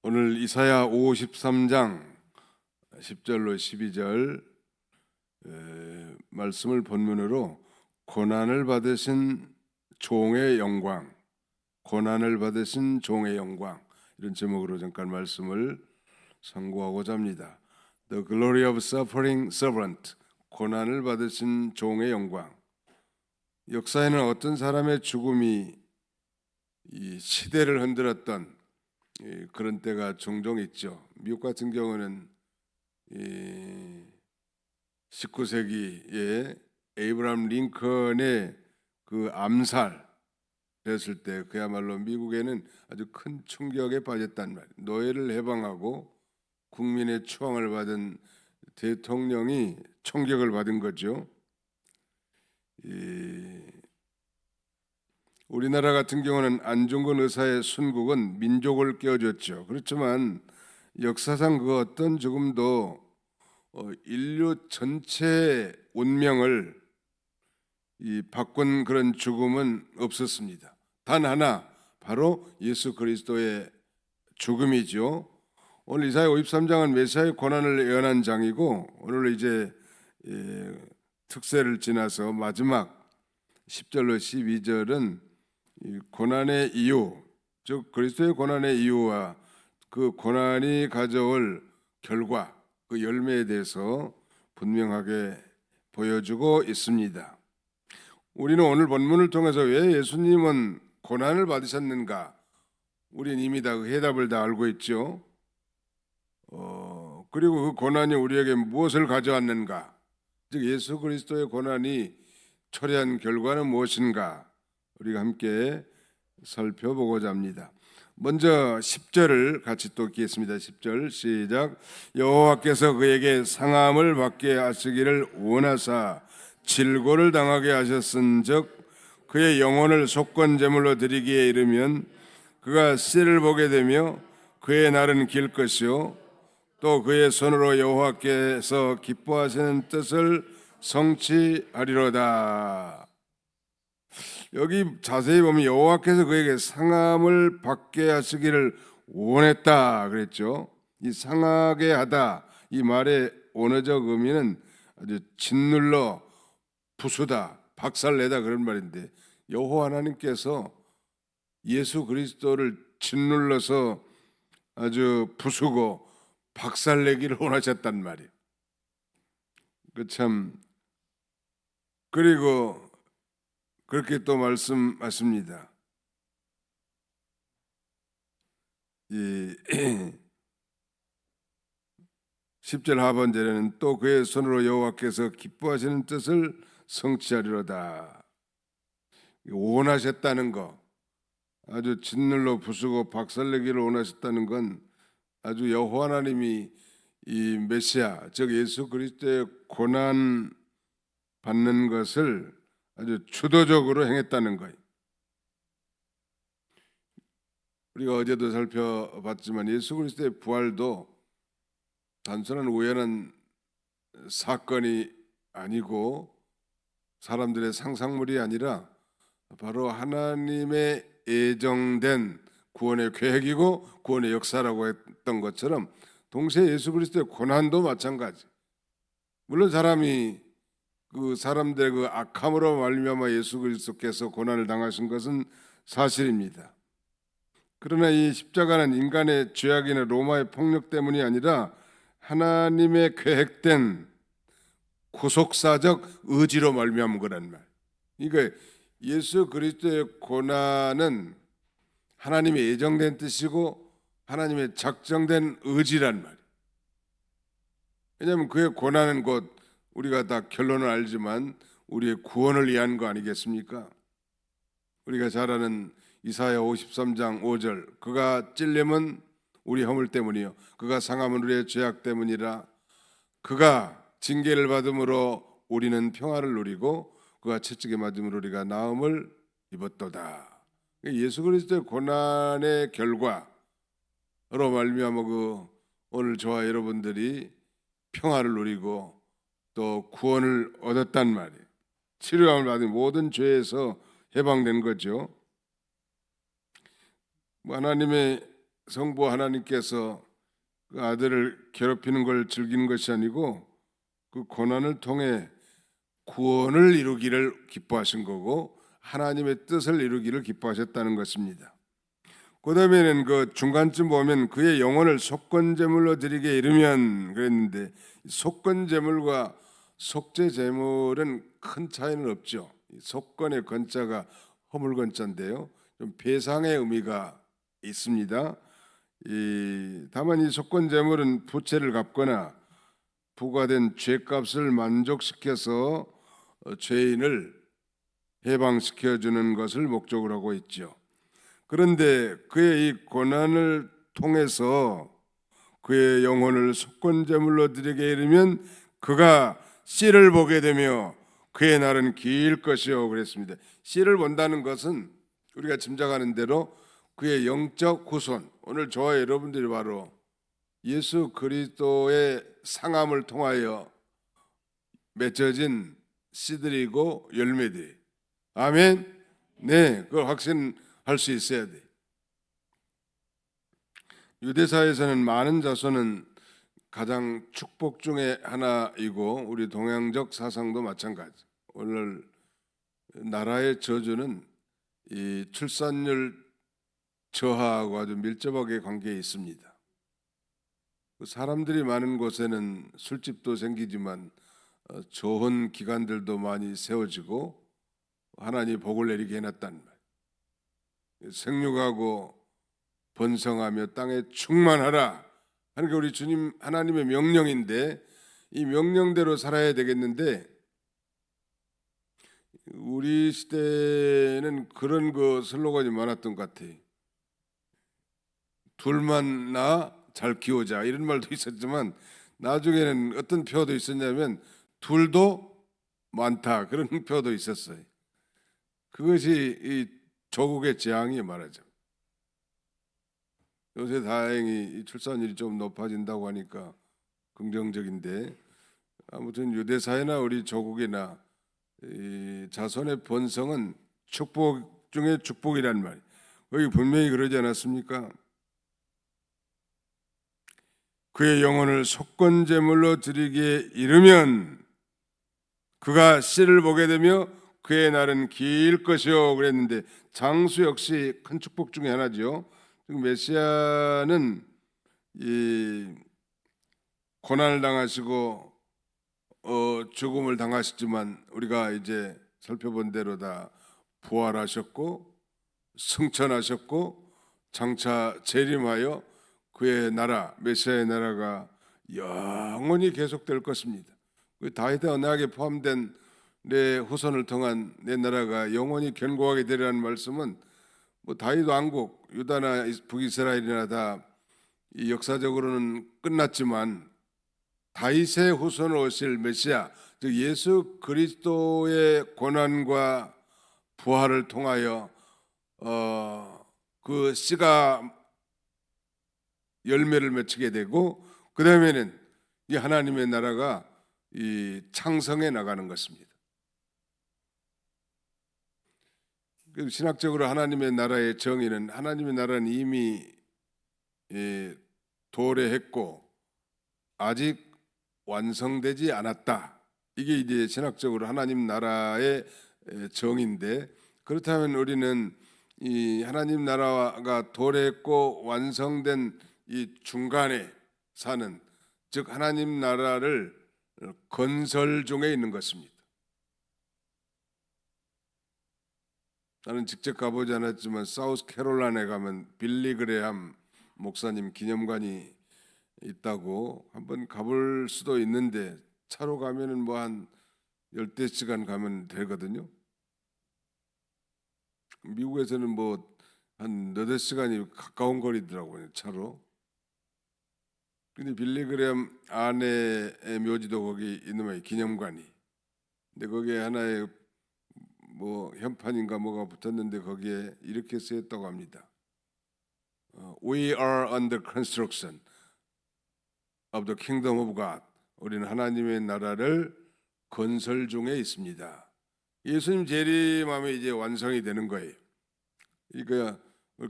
오늘 이사야 53장 10절로 12절 말씀을 본문으로 고난을 받으신 종의 영광, 고난을 받으신 종의 영광, 이런 제목으로 잠깐 말씀을 상고하고자 합니다. The glory of suffering servant, 고난을 받으신 종의 영광. 역사에는 어떤 사람의 죽음이 이 시대를 흔들었던 그런 때가 종종 있죠. 미국 같은 경우는 19세기에 에이브라함 링컨의 그 암살 됐을 때 그야말로 미국에는 아주 큰 충격에 빠졌단 말이에요. 노예를 해방하고 국민의 추앙을 받은 대통령이 총격을 받은 거죠. 우리나라 같은 경우는 안중근 의사의 순국은 민족을 깨워줬죠. 그렇지만 역사상 그 어떤 죽음도 인류 전체의 운명을 바꾼 그런 죽음은 없었습니다. 단 하나, 바로 예수 그리스도의 죽음이죠. 오늘 이사야 53장은 메시아의 고난을 예언한 장이고, 오늘 이제 특세를 지나서 마지막 10절로 12절은 고난의 이유, 즉 그리스도의 고난의 이유와 그 고난이 가져올 결과, 그 열매에 대해서 분명하게 보여주고 있습니다. 우리는 오늘 본문을 통해서 왜 예수님은 고난을 받으셨는가, 우리는 이미 다 그 해답을 다 알고 있죠. 그리고 그 고난이 우리에게 무엇을 가져왔는가, 즉 예수 그리스도의 고난이 초래한 결과는 무엇인가, 우리가 함께 살펴보고자 합니다. 먼저 10절을 같이 또 읽겠습니다. 10절 시작. 여호와께서 그에게 상함을 받게 하시기를 원하사 질고를 당하게 하셨은즉 그의 영혼을 속건 제물로 드리기에 이르면 그가 씨를 보게 되며 그의 날은 길 것이요 또 그의 손으로 여호와께서 기뻐하시는 뜻을 성취하리로다. 여기 자세히 보면 여호와께서 그에게 상함을 받게 하시기를 원했다 그랬죠. 이 상하게 하다, 이 말의 원어적 의미는 아주 짓눌러 부수다, 박살내다 그런 말인데, 여호와 하나님께서 예수 그리스도를 짓눌러서 아주 부수고 박살내기를 원하셨단 말이에요. 그리고 그렇게 또 말씀하십니다. 10절 하반절에는 또 그의 손으로 여호와께서 기뻐하시는 뜻을 성취하리로다. 원하셨다는 거, 아주 짓눌러 부수고 박살내기를 원하셨다는 건 아주 여호와 하나님이 이 메시아, 즉 예수 그리스도의 고난 받는 것을 아주 주도적으로 행했다는 거예요. 우리가 어제도 살펴봤지만 예수 그리스도의 부활도 단순한 우연한 사건이 아니고 사람들의 상상물이 아니라 바로 하나님의 예정된 구원의 계획이고 구원의 역사라고 했던 것처럼 동시에 예수 그리스도의 고난도 마찬가지. 물론 사람들의 그 악함으로 말미암아 예수 그리스도께서 고난을 당하신 것은 사실입니다. 그러나 이 십자가는 인간의 죄악이나 로마의 폭력 때문이 아니라 하나님의 계획된 구속사적 의지로 말미암은 거란 말. 그러니까 예수 그리스도의 고난은 하나님의 예정된 뜻이고 하나님의 작정된 의지란 말. 왜냐하면 그의 고난은 곧 우리가 다 결론을 알지만 우리의 구원을 위한 거 아니겠습니까? 우리가 잘 아는 이사야 53장 5절, 그가 찔림은 우리 허물 때문이요 그가 상함은 우리의 죄악 때문이라. 그가 징계를 받음으로 우리는 평화를 누리고 그가 채찍에 맞음으로 우리가 나음을 입었도다. 예수 그리스도의 고난의 결과로 말미암아 오늘 저와 여러분들이 평화를 누리고 또 구원을 얻었단 말이에요. 치료함을 받은 모든 죄에서 해방된 거죠. 하나님의 성부 하나님께서 그 아들을 괴롭히는 걸 즐기는 것이 아니고 그 고난을 통해 구원을 이루기를 기뻐하신 거고 하나님의 뜻을 이루기를 기뻐하셨다는 것입니다. 그 다음에는 그 중간쯤 보면 그의 영혼을 속건제물로 드리게 이르면 그랬는데, 속건제물과 속죄제물은 큰 차이는 없죠. 속건의 건자가 허물건자인데요, 좀 배상의 의미가 있습니다. 다만 이 속건제물은 부채를 갚거나 부과된 죄값을 만족시켜서 죄인을 해방시켜주는 것을 목적으로 하고 있죠. 그런데 그의 이 고난을 통해서 그의 영혼을 속건제물로 드리게 이르면 그가 씨를 보게 되며 그의 날은 길 것이요 그랬습니다. 씨를 본다는 것은 우리가 짐작하는 대로 그의 영적 후손, 오늘 저와 여러분들이 바로 예수 그리스도의 상함을 통하여 맺어진 씨들이고 열매들이. 아멘. 네, 그걸 확신할 수 있어야 돼. 유대사에서는 많은 자손은 가장 축복 중에 하나이고 우리 동양적 사상도 마찬가지. 오늘 나라의 저주는 이 출산율 저하하고 아주 밀접하게 관계에 있습니다. 사람들이 많은 곳에는 술집도 생기지만 좋은 기관들도 많이 세워지고 하나님이 복을 내리게 해놨단 말이에요. 생육하고 번성하며 땅에 충만하라 하는 게 우리 주님 하나님의 명령인데, 이 명령대로 살아야 되겠는데 우리 시대는 그런 그 슬로건이 많았던 것 같아요. 둘만 낳아 잘 키우자 이런 말도 있었지만 나중에는 어떤 표도 있었냐면 둘도 많다 그런 표도 있었어요. 그것이 이 조국의 재앙이 말하죠. 요새 다행히 출산율이 좀 높아진다고 하니까 긍정적인데, 아무튼 유대사회나 우리 조국이나 이 자손의 번성은 축복 중에 축복이란 말이에요. 거기 분명히 그러지 않았습니까? 그의 영혼을 속건제물로 드리기에 이르면 그가 씨를 보게 되며 그의 날은 길 것이요 그랬는데, 장수 역시 큰 축복 중에 하나죠. 메시아는 이 고난을 당하시고 죽음을 당하셨지만 우리가 이제 살펴본 대로 다 부활하셨고 승천하셨고 장차 재림하여 그의 나라, 메시아의 나라가 영원히 계속될 것입니다. 다윗의 언약에 포함된 내 후손을 통한 내 나라가 영원히 견고하게 되리라는 말씀은 뭐 다윗 왕국, 유다나 북이스라엘이나 다 이 역사적으로는 끝났지만 다윗의 후손으로 오실 메시아, 즉 예수 그리스도의 고난과 부활을 통하여 그 씨가 열매를 맺히게 되고 그 다음에는 이 하나님의 나라가 이 창성해 나가는 것입니다. 신학적으로 하나님의 나라의 정의는, 하나님의 나라는 이미 도래했고 아직 완성되지 않았다. 이게 이제 신학적으로 하나님 나라의 정의인데, 그렇다면 우리는 이 하나님 나라가 도래했고 완성된 이 중간에 사는, 즉 하나님 나라를 건설 중에 있는 것입니다. 나는 직접 가보지 않았지만 사우스 캐롤라이나에 가면 빌리 그레함 목사님 기념관이 있다고, 한번 가볼 수도 있는데 차로 가면은 뭐 한 10시간 가면 되거든요. 미국에서는 뭐 한 8시간이 가까운 거리더라고요, 차로. 근데 빌리 그레함 아내의 묘지도 거기 있는 거예요, 기념관이. 근데 거기에 하나의 뭐 현판인가 뭐가 붙었는데 거기에 이렇게 쓰였다고 합니다. We are under construction of the kingdom of God. 우리는 하나님의 나라를 건설 중에 있습니다. 예수님 재림하면 이제 완성이 되는 거예요. 그러니까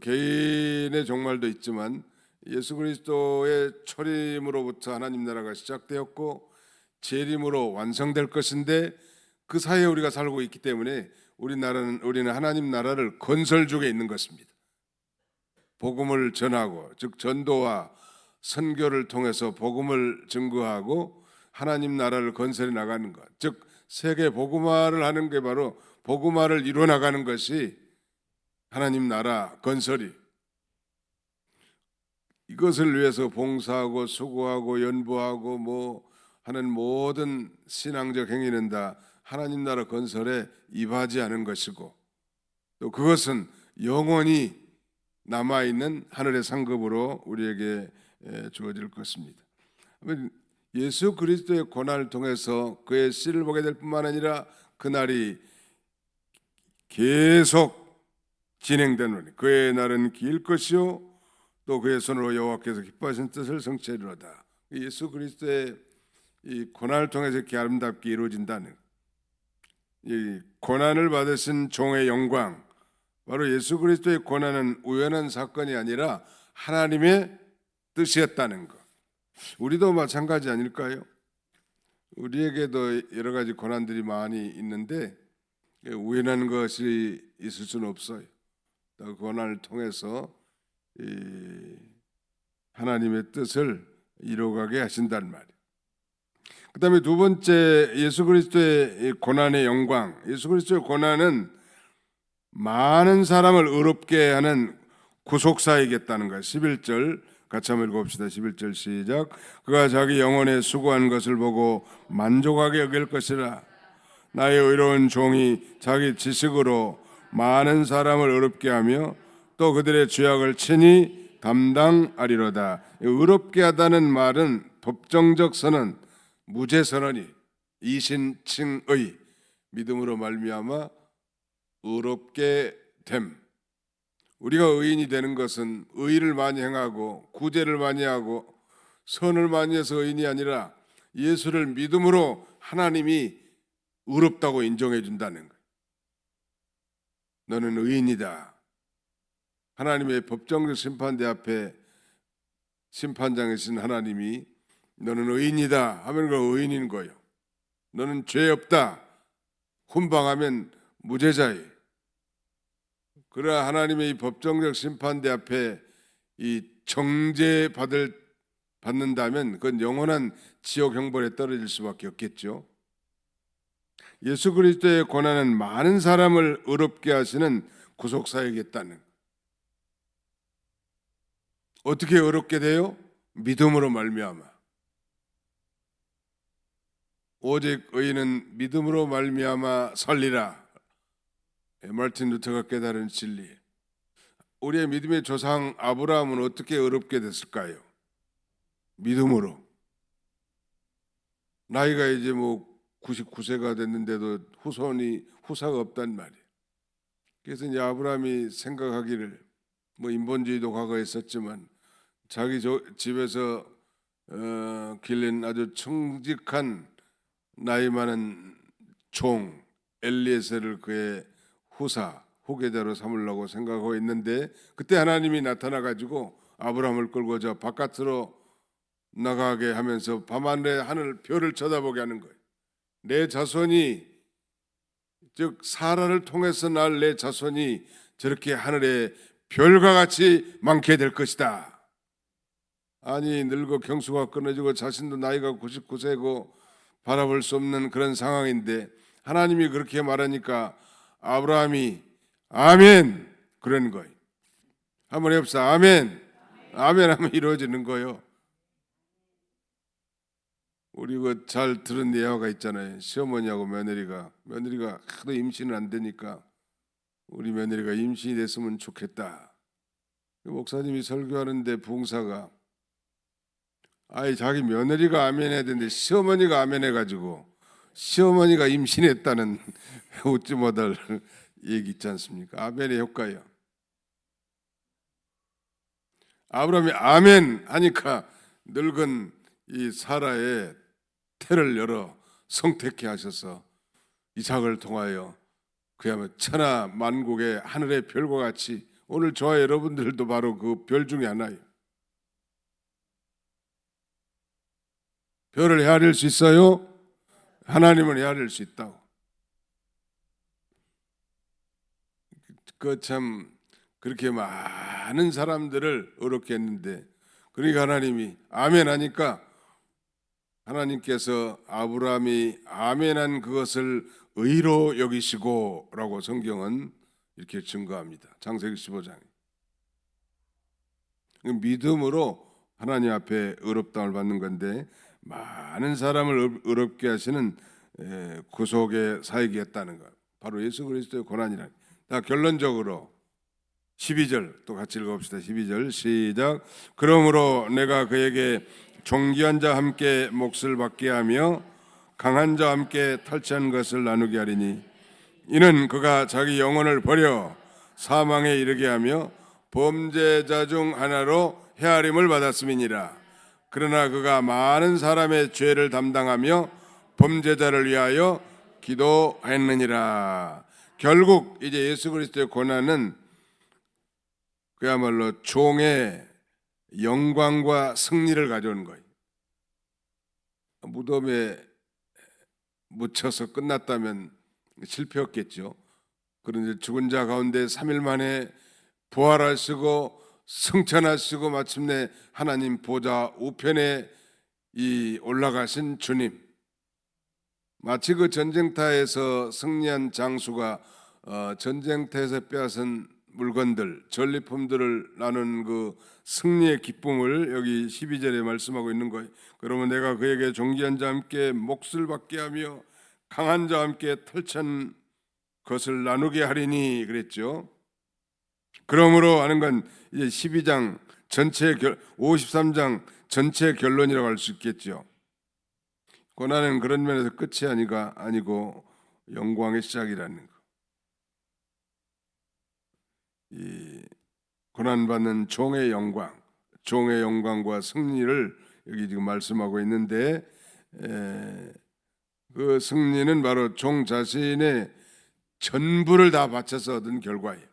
개인의 종말도 있지만 예수 그리스도의 초림으로부터 하나님 나라가 시작되었고 재림으로 완성될 것인데 그 사이에 우리가 살고 있기 때문에 우리는 하나님 나라를 건설 중에 있는 것입니다. 복음을 전하고, 즉 전도와 선교를 통해서 복음을 증거하고 하나님 나라를 건설해 나가는 것, 즉 세계 복음화를 하는 게 바로 복음화를 이루어 나가는 것이 하나님 나라 건설이. 이것을 위해서 봉사하고 수고하고 연보하고 뭐 하는 모든 신앙적 행위는 다 하나님 나라 건설에 입하지 않은 것이고, 또 그것은 영원히 남아있는 하늘의 상급으로 우리에게 주어질 것입니다. 예수 그리스도의 고난을 통해서 그의 씨를 보게 될 뿐만 아니라 그날이 계속 진행되노니 그의 날은 길 것이요 또 그의 손으로 여호와께서 기뻐하신 뜻을 성취하리로다. 예수 그리스도의 이 고난을 통해서 이렇게 아름답게 이루어진다는, 이 고난을 받으신 종의 영광, 바로 예수 그리스도의 고난은 우연한 사건이 아니라 하나님의 뜻이었다는 것. 우리도 마찬가지 아닐까요? 우리에게도 여러 가지 고난들이 많이 있는데 우연한 것이 있을 수는 없어요. 또 고난을 통해서 하나님의 뜻을 이루어가게 하신단 말이에요. 그 다음에 두 번째, 예수 그리스도의 고난의 영광. 예수 그리스도의 고난은 많은 사람을 의롭게 하는 구속사이겠다는 거예요. 11절 같이 한번 읽어봅시다. 11절 시작. 그가 자기 영혼에 수고한 것을 보고 만족하게 여길 것이라. 나의 의로운 종이 자기 지식으로 많은 사람을 의롭게 하며 또 그들의 죄악을 친히 담당하리로다. 의롭게 하다는 말은 법정적 선언, 무죄 선언이 이신칭의 믿음으로 말미암아 의롭게 됨. 우리가 의인이 되는 것은 의를 많이 행하고 구제를 많이 하고 선을 많이 해서 의인이 아니라 예수를 믿음으로 하나님이 의롭다고 인정해 준다는 거예요. 너는 의인이다. 하나님의 법정적 심판대 앞에 심판장에 신 하나님이 너는 의인이다 하면 그 의인인 거예요. 너는 죄 없다. 훈방하면 무죄자예요. 그러나 하나님의 이 법정적 심판대 앞에 이 정죄 받는다면 그건 영원한 지옥 형벌에 떨어질 수밖에 없겠죠. 예수 그리스도의 고난은 많은 사람을 의롭게 하시는 구속사이겠다는. 어떻게 의롭게 돼요? 믿음으로 말미암아. 오직 의인은 믿음으로 말미암아 살리라. 마르틴 루터가 깨달은 진리. 우리의 믿음의 조상 아브라함은 어떻게 의롭게 됐을까요? 믿음으로. 나이가 이제 뭐 99세가 됐는데도 후사가 없단 말이에요. 그래서 이제 아브라함이 생각하기를, 뭐 인본주의도 과거에 있었지만 자기 집에서 길린 아주 청직한 나이 많은 종 엘리에셀을 그의 후계자로 삼으려고 생각하고 있는데, 그때 하나님이 나타나 가지고 아브라함을 끌고 저 바깥으로 나가게 하면서 밤하늘의 하늘 별을 쳐다보게 하는 거예요. 내 자손이, 즉 사라를 통해서 날 내 자손이 저렇게 하늘에 별과 같이 많게 될 것이다. 아니 늙어 경수가 끊어지고 자신도 나이가 99세고 바라볼 수 없는 그런 상황인데 하나님이 그렇게 말하니까 아브라함이 아멘 그런 거예요. 한번 해봅시다. 아멘. 아멘 하면 이루어지는 거예요. 우리 그 잘 들은 예화가 있잖아요. 시어머니하고 며느리가 하도 임신을 안 되니까 우리 며느리가 임신이 됐으면 좋겠다. 목사님이 설교하는데 부흥사가 아예 자기 며느리가 아멘 해야 되는데 시어머니가 아멘 해가지고 시어머니가 임신했다는 웃지 못할 얘기 있지 않습니까? 아멘의 효과예요. 아브라함이 아멘 하니까 늙은 이 사라의 태를 열어 성택케 하셔서 이삭을 통하여 그야말로 천하 만국의 하늘의 별과 같이, 오늘 저와 여러분들도 바로 그 별 중에 하나예요. 별을 헤아릴 수 있어요? 하나님은 헤아릴 수 있다고. 그 참 그렇게 많은 사람들을 어렵게 했는데, 그러니까 하나님이 아멘 하니까 하나님께서 아브라함이 아멘한 그것을 의로 여기시고라고 성경은 이렇게 증거합니다. 창세기 15장에. 믿음으로 하나님 앞에 의롭다움을 받는 건데, 많은 사람을 의롭게 하시는 구속의 사역이었다는 것, 바로 예수 그리스도의 고난이라. 자, 결론적으로 12절 또 같이 읽어봅시다. 12절 시작. 그러므로 내가 그에게 존귀한 자와 함께 몫을 받게 하며 강한 자와 함께 탈취한 것을 나누게 하리니, 이는 그가 자기 영혼을 버려 사망에 이르게 하며 범죄자 중 하나로 헤아림을 받았음이니라. 그러나 그가 많은 사람의 죄를 담당하며 범죄자를 위하여 기도했느니라. 결국 이제 예수 그리스도의 고난은 그야말로 종의 영광과 승리를 가져오는 거예요. 무덤에 묻혀서 끝났다면 실패였겠죠. 그런데 죽은 자 가운데 3일 만에 부활하시고 승천하시고 마침내 하나님 보좌 우편에 올라가신 주님, 마치 그 전쟁터에서 승리한 장수가 전쟁터에서 빼앗은 물건들, 전리품들을 나눈 그 승리의 기쁨을 여기 12절에 말씀하고 있는 거예요. 그러면 내가 그에게 존귀한 자와 함께 몫을 받게 하며 강한 자와 함께 털찬 것을 나누게 하리니 그랬죠. 그러므로 하는 건 이제 12장 전체 53장 전체 결론이라고 할 수 있겠죠. 고난은 그런 면에서 끝이 아니고 영광의 시작이라는 거. 이 고난받는 종의 영광과 승리를 여기 지금 말씀하고 있는데, 그 승리는 바로 종 자신의 전부를 다 바쳐서 얻은 결과예요.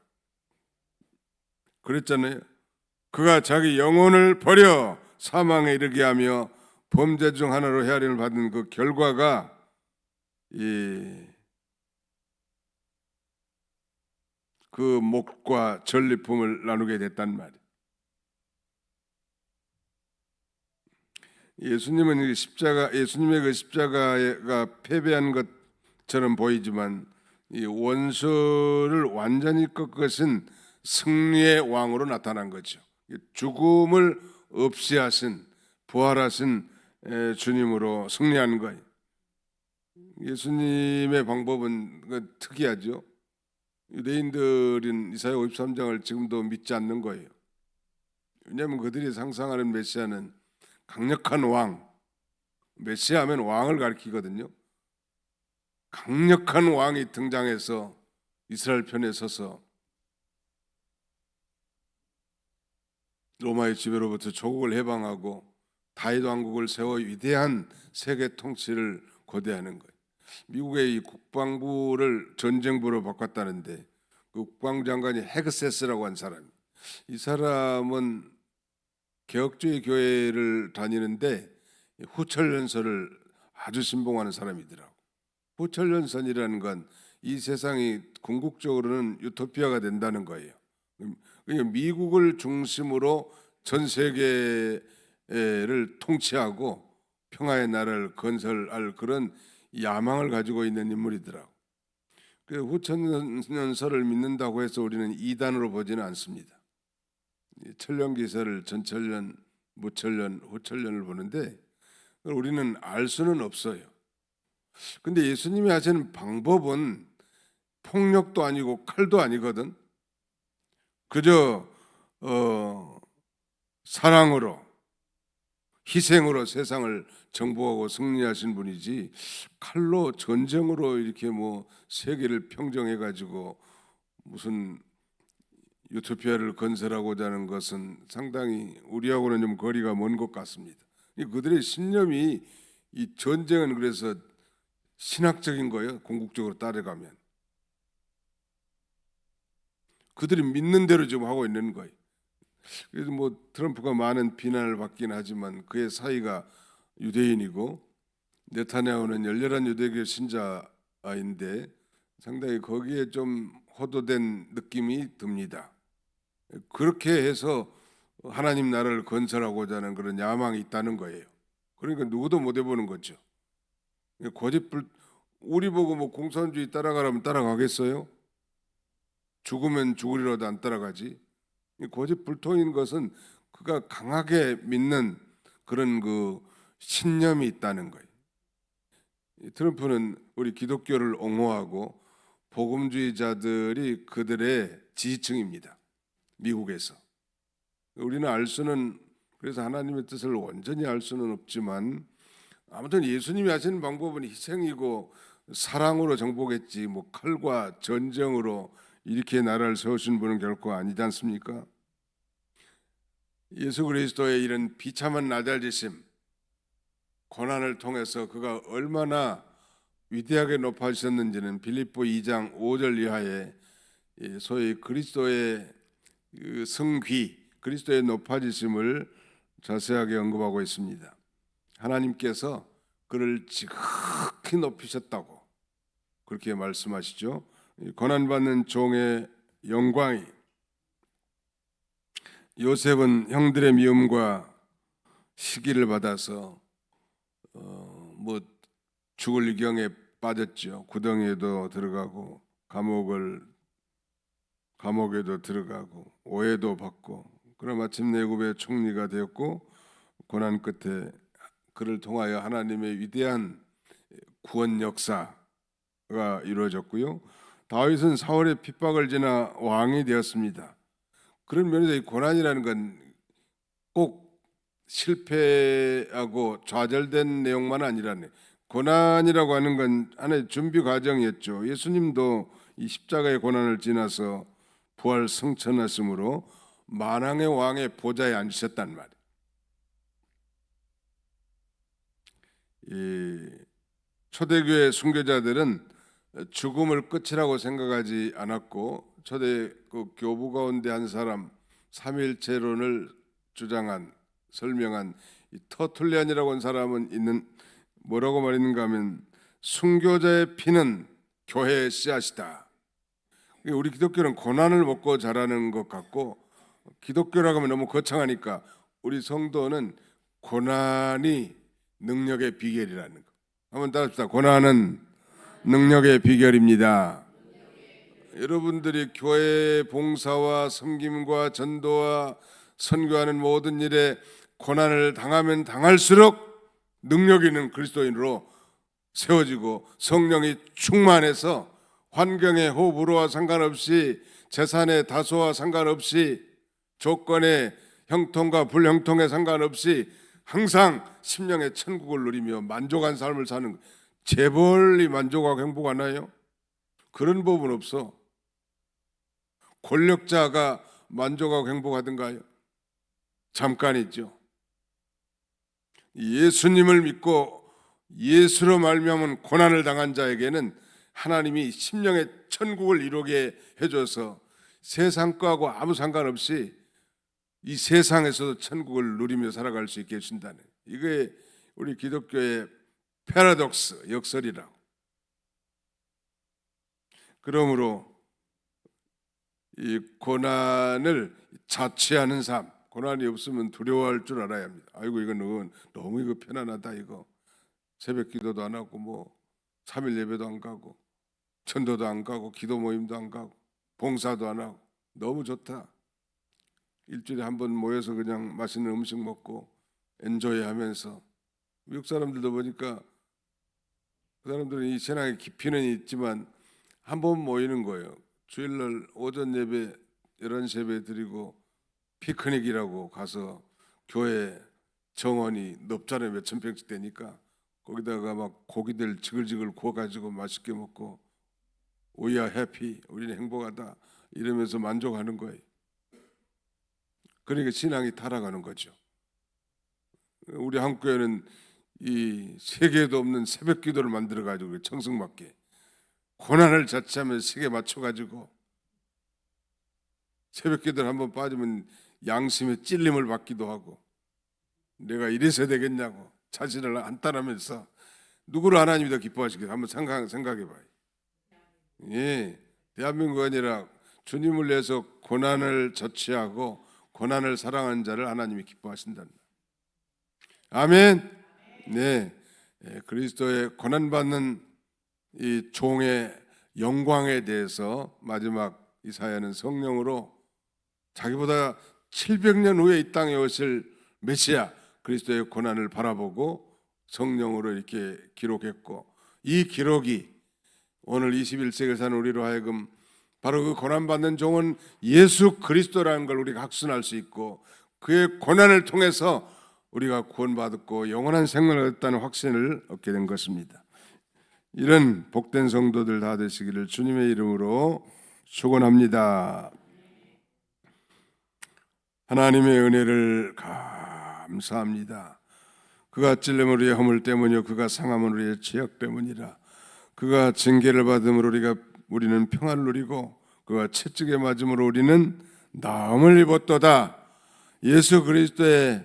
그랬잖아요. 그가 자기 영혼을 버려 사망에 이르게 하며 범죄 중 하나로 헤아림을 받은 그 결과가 그 목과 전리품을 나누게 됐단 말이에요. 예수님은 예수님의 그 십자가가 패배한 것처럼 보이지만 이 원수를 완전히 꺾으신 승리의 왕으로 나타난 거죠. 죽음을 없이 하신 부활하신 주님으로 승리한 거예요. 예수님의 방법은 특이하죠. 유대인들은 이사야 53장을 지금도 믿지 않는 거예요. 왜냐하면 그들이 상상하는 메시아는 강력한 왕, 메시아하면 왕을 가리키거든요. 강력한 왕이 등장해서 이스라엘 편에 서서 로마의 지배로부터 조국을 해방하고 다윗 왕국을 세워 위대한 세계 통치를 고대하는 거예요. 미국의 이 국방부를 전쟁부로 바꿨다는데 그 국방장관이 헤그세스라고 한 사람. 이 사람은 개혁주의 교회를 다니는데 후철연설을 아주 신봉하는 사람이더라고. 후철연설이라는 건 이 세상이 궁극적으로는 유토피아가 된다는 거예요. 그러니까 미국을 중심으로 전 세계를 통치하고 평화의 나라를 건설할 그런 야망을 가지고 있는 인물이더라고. 그 후천연설을 믿는다고 해서 우리는 이단으로 보지는 않습니다. 천년기설을 전천년, 무천년, 후천년을 보는데 우리는 알 수는 없어요. 근데 예수님이 하시는 방법은 폭력도 아니고 칼도 아니거든. 그저 사랑으로, 희생으로 세상을 정복하고 승리하신 분이지, 칼로 전쟁으로 이렇게 뭐 세계를 평정해 가지고 무슨 유토피아를 건설하고자 하는 것은 상당히 우리하고는 좀 거리가 먼 것 같습니다. 그들의 신념이, 이 전쟁은 그래서 신학적인 거예요. 궁극적으로 따라가면 그들이 믿는 대로 지금 하고 있는 거예요. 그래서 뭐 트럼프가 많은 비난을 받긴 하지만 그의 사이가 유대인이고 네타냐후는 열렬한 유대교 신자인데 상당히 거기에 좀 호도된 느낌이 듭니다. 그렇게 해서 하나님 나라를 건설하고자 하는 그런 야망이 있다는 거예요. 그러니까 누구도 못 해보는 거죠. 고집불 우리 보고 뭐 공산주의 따라가라면 따라가겠어요? 죽으면 죽으리라도 안 따라가지. 고집불통인 것은 그가 강하게 믿는 그런 그 신념이 있다는 거예요. 트럼프는 우리 기독교를 옹호하고 복음주의자들이 그들의 지지층입니다. 미국에서. 우리는 알 수는 그래서 하나님의 뜻을 온전히 알 수는 없지만 아무튼 예수님이 하시는 방법은 희생이고 사랑으로 정복했지 뭐 칼과 전쟁으로 이렇게 나라를 세우신 분은 결코 아니지 않습니까? 예수 그리스도의 이런 비참한 나달지심 고난을 통해서 그가 얼마나 위대하게 높아지셨는지는 빌립보 2장 5절 이하에 소위 그리스도의 성귀, 그리스도의 높아지심을 자세하게 언급하고 있습니다. 하나님께서 그를 지극히 높이셨다고 그렇게 말씀하시죠. 고난받는 종의 영광이 요셉은 형들의 미움과 시기를 받아서 뭐 죽을 지경에 빠졌죠. 구덩이에도 들어가고 감옥에도 들어가고 오해도 받고 그럼 마침내 애굽의 총리가 되었고 고난 끝에 그를 통하여 하나님의 위대한 구원 역사가 이루어졌고요. 다윗은 사울의 핍박을 지나 왕이 되었습니다. 그런 면에서 이 고난이라는 건 꼭 실패하고 좌절된 내용만 아니라네. 고난이라고 하는 건 하나의 준비 과정이었죠. 예수님도 이 십자가의 고난을 지나서 부활 승천하심으로 만왕의 왕의 보좌에 앉으셨단 말이에요. 이 초대교회 순교자들은 죽음을 끝이라고 생각하지 않았고 초대 그 교부 가운데 한 사람 삼위일체론을 주장한 설명한 이 터툴리안이라고 하는 사람은 있는 뭐라고 말했는가 하면 순교자의 피는 교회의 씨앗이다. 우리 기독교는 고난을 먹고 자라는 것 같고 기독교라고 하면 너무 거창하니까 우리 성도는 고난이 능력의 비결이라는 거. 한번 따라합시다. 고난은 능력의 비결입니다. 여러분들이 교회 봉사와 섬김과 전도와 선교하는 모든 일에 고난을 당하면 당할수록 능력 있는 그리스도인으로 세워지고 성령이 충만해서 환경의 호불호와 상관없이 재산의 다소와 상관없이 조건의 형통과 불형통에 상관없이 항상 심령의 천국을 누리며 만족한 삶을 사는 거예요. 재벌이 만족하고 행복하나요? 그런 법은 없어. 권력자가 만족하고 행복하던가요? 잠깐이죠. 예수님을 믿고 예수로 말미암은 고난을 당한 자에게는 하나님이 심령의 천국을 이루게 해줘서 세상 거하고 아무 상관없이 이 세상에서도 천국을 누리며 살아갈 수 있게 해준다는, 이게 우리 기독교의 패러독스, 역설이라고. 그러므로 이 고난을 자취하는 삶, 고난이 없으면 두려워할 줄 알아야 합니다. 아이고 이거 너무 이거 편안하다, 이거 새벽 기도도 안 하고 뭐 3일 예배도 안 가고 전도도 안 가고 기도 모임도 안 가고 봉사도 안 하고 너무 좋다. 일주일에 한 번 모여서 그냥 맛있는 음식 먹고 엔조이 하면서. 미국 사람들도 보니까 그 사람들은 이 신앙의 깊이는 있지만 한 번 모이는 거예요. 주일날 오전 예배 11시 예배 드리고 피크닉이라고 가서 교회 정원이 넓잖아요. 몇천 평씩 되니까 거기다가 막 고기들 지글지글 구워가지고 맛있게 먹고 We are happy, 우리는 행복하다 이러면서 만족하는 거예요. 그러니까 신앙이 타락하는 거죠. 우리 한국교회는 이 세계에도 없는 새벽 기도를 만들어 가지고 청승맞게 고난을 자취하면서 세계 맞춰 가지고 새벽 기도를 한번 빠지면 양심의 찔림을 받기도 하고 내가 이래서 되겠냐고 자신을 안따라면서 누구를 하나님이 더 기뻐하시겠어요? 한번 생각해봐요. 예, 대한민국 아니라 주님을 위해서 고난을 저치하고 고난을 사랑하는 자를 하나님이 기뻐하신다는. 아멘. 네, 그리스도의 고난받는 이 종의 영광에 대해서 마지막 이사야는 성령으로 자기보다 700년 후에 이 땅에 오실 메시아 그리스도의 고난을 바라보고 성령으로 이렇게 기록했고, 이 기록이 오늘 21세기를 사는 우리로 하여금 바로 그 고난받는 종은 예수 그리스도라는 걸 우리가 확신할 수 있고, 그의 고난을 통해서 우리가 구원받았고 영원한 생명을 얻었다는 확신을 얻게 된 것입니다. 이런 복된 성도들 다 되시기를 주님의 이름으로 축원합니다. 하나님의 은혜를 감사합니다. 그가 찔림은 우리의 허물 때문이요 그가 상함은 우리의 죄악 때문이라. 그가 징계를 받음으로 우리는 평안을 누리고 그가 채찍에 맞음으로 우리는 나음을 입었도다. 예수 그리스도의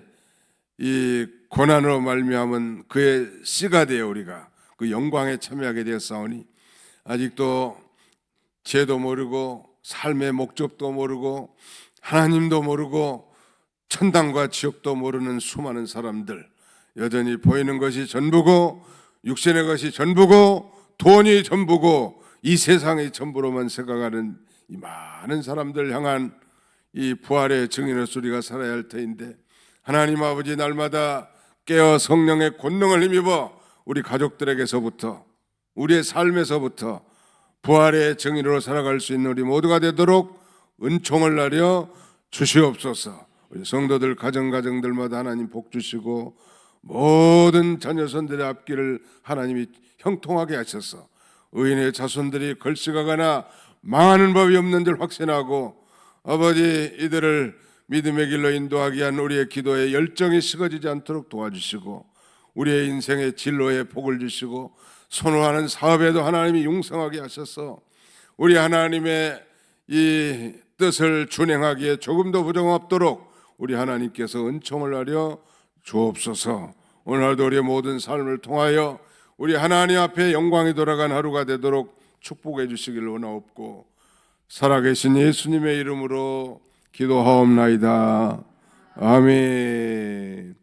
이 고난으로 말미암은 그의 씨가 되어 우리가 그 영광에 참여하게 되었사오니, 아직도 죄도 모르고 삶의 목적도 모르고 하나님도 모르고 천당과 지옥도 모르는 수많은 사람들, 여전히 보이는 것이 전부고 육신의 것이 전부고 돈이 전부고 이 세상의 전부로만 생각하는 이 많은 사람들 향한 이 부활의 증인으로서 우리가 살아야 할 터인데, 하나님 아버지 날마다 깨어 성령의 권능을 힘입어 우리 가족들에게서부터 우리의 삶에서부터 부활의 증인으로 살아갈 수 있는 우리 모두가 되도록 은총을 나려 주시옵소서. 우리 성도들 가정들마다 하나님 복 주시고 모든 자녀손들의 앞길을 하나님이 형통하게 하셔서 의인의 자손들이 걸식하거나 망하는 법이 없는 줄 확신하고, 아버지 이들을 믿음의 길로 인도하기 위한 우리의 기도에 열정이 식어지지 않도록 도와주시고, 우리의 인생의 진로에 복을 주시고 선호하는 사업에도 하나님이 용성하게 하셔서 우리 하나님의 이 뜻을 준행하기에 조금도 부정 없도록 우리 하나님께서 은총을 하려 주옵소서. 오늘도 우리의 모든 삶을 통하여 우리 하나님 앞에 영광이 돌아간 하루가 되도록 축복해 주시기를 원하옵고, 살아계신 예수님의 이름으로 기도하옵나이다. 아멘.